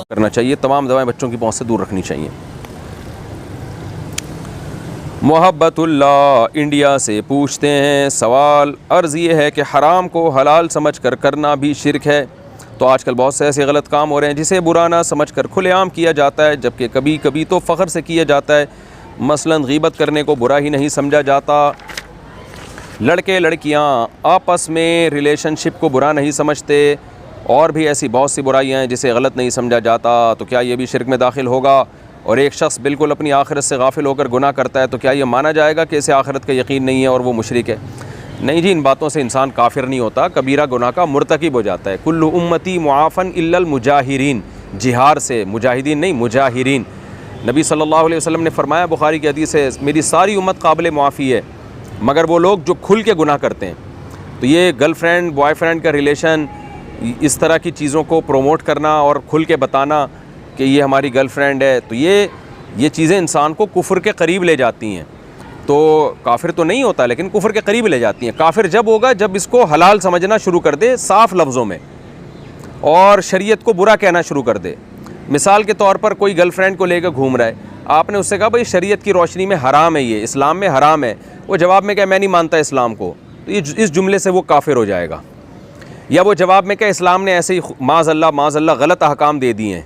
करना चाहिए, तमाम दवाएं बच्चों की पहुंच से दूर रखनी चाहिए। मोहब्बतुल्लाह इंडिया से पूछते हैं, सवाल अर्ज़ ये है कि हराम को हलाल समझ कर करना भी शिर्क है। तो आजकल बहुत से ऐसे गलत काम हो रहे हैं जिसे बुरा ना समझ कर खुलेआम किया जाता है, जबकि कभी कभी तो फ़ख्र से किया जाता है। मसलन गीबत करने को बुरा ही नहीं समझा जाता, लड़के लड़कियां आपस में रिलेशनशिप को बुरा नहीं समझते, और भी ऐसी बहुत सी बुराइयां हैं जिसे गलत नहीं समझा जाता। तो क्या ये भी शिर्क में दाखिल होगा? और एक शख्स बिल्कुल अपनी आखिरत से गाफिल होकर गुनाह करता है, तो क्या ये माना जाएगा कि इसे आखिरत का यकीन नहीं है और वो मुशरिक है? नहीं जी, इन बातों से इंसान काफिर नहीं होता, कबीरा गुनाह का मुर्तकिब हो जाता है। कुल्लु उम्मती मुआफ़न इल्लल मुजाहिरीन, जिहार से, मुजाहिदीन नहीं, मुजाहिरीन। नबी सल्लल्लाहु अलैहि वसल्लम ने फरमाया, बुखारी की हदीस है, मेरी सारी उम्मत काबिल मुआफ़ी है मगर वो लोग जो खुल के गुनाह करते हैं। तो ये गर्लफ्रेंड बॉयफ्रेंड का रिलेशन, इस तरह की चीज़ों को प्रोमोट करना और खुल के बताना कि ये हमारी गर्लफ्रेंड है, तो ये चीज़ें इंसान को कुफ्र के करीब ले जाती हैं। तो काफिर तो नहीं होता, लेकिन कुफ्र के करीब ले जाती हैं। काफिर जब होगा जब इसको हलाल समझना शुरू कर दे साफ़ लफ्ज़ों में और शरीयत को बुरा कहना शुरू कर दे। मिसाल के तौर पर कोई गर्लफ्रेंड को लेकर घूम रहा है, आपने उससे कहा भाई शरीयत की रोशनी में हराम है, ये इस्लाम में हराम है। वो जवाब में क्या, मैं नहीं मानता इस्लाम को, तो ये इस जुमले से वो काफिर हो जाएगा। या वो जवाब में क्या, इस्लाम ने ऐसे ही माज़अल्लाह गलत अहकाम दे दिए हैं,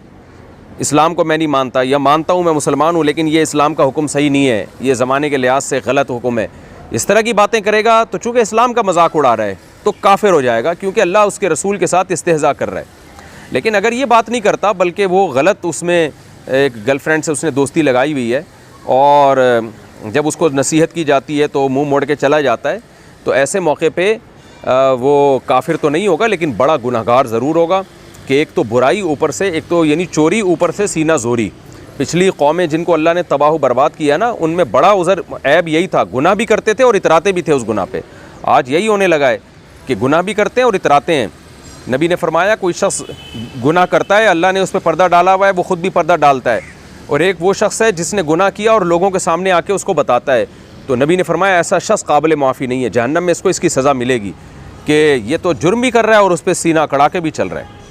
इस्लाम को मैं नहीं मानता, या मानता हूँ मैं मुसलमान हूँ लेकिन ये इस्लाम का हुक्म सही नहीं है, ये ज़माने के लिहाज से गलत हुक्म है। इस तरह की बातें करेगा तो चूँकि इस्लाम का मजाक उड़ा रहा है तो काफिर हो जाएगा, क्योंकि अल्लाह उसके रसूल के साथ इस्तेहज़ा कर रहा है। लेकिन अगर ये बात नहीं करता बल्कि वो गलत, उसमें एक गर्लफ्रेंड से उसने दोस्ती लगाई हुई है और जब उसको नसीहत की जाती है तो मुँह मोड़ के चला जाता है, तो ऐसे मौके पर वो काफिर तो नहीं होगा लेकिन बड़ा गुनहगार ज़रूर होगा। कि एक तो बुराई ऊपर से, एक तो यानी चोरी, ऊपर से सीना जोरी। पिछली कौमें जिनको अल्लाह ने तबाह बर्बाद किया ना, उनमें बड़ा उज़र ऐब यही था, गुनाह भी करते थे और इतराते भी थे उस गुनाह पे। आज यही होने लगा है कि गुनाह भी करते हैं और इतराते हैं। नबी ने फरमाया, कोई शख्स गुनाह करता है, अल्लाह ने उस पर पर्दा डाला हुआ है, वो ख़ुद भी पर्दा डालता है, और एक वो शख्स है जिसने गुनाह किया और लोगों के सामने आके उसको बताता है। तो नबी ने फरमाया ऐसा शख्स काबिल मुआफ़ी नहीं है, जहन्नम में इसको इसकी सज़ा मिलेगी कि ये तो जुर्म भी कर रहा है और उस पर सीना कड़ा के भी चल रहा है।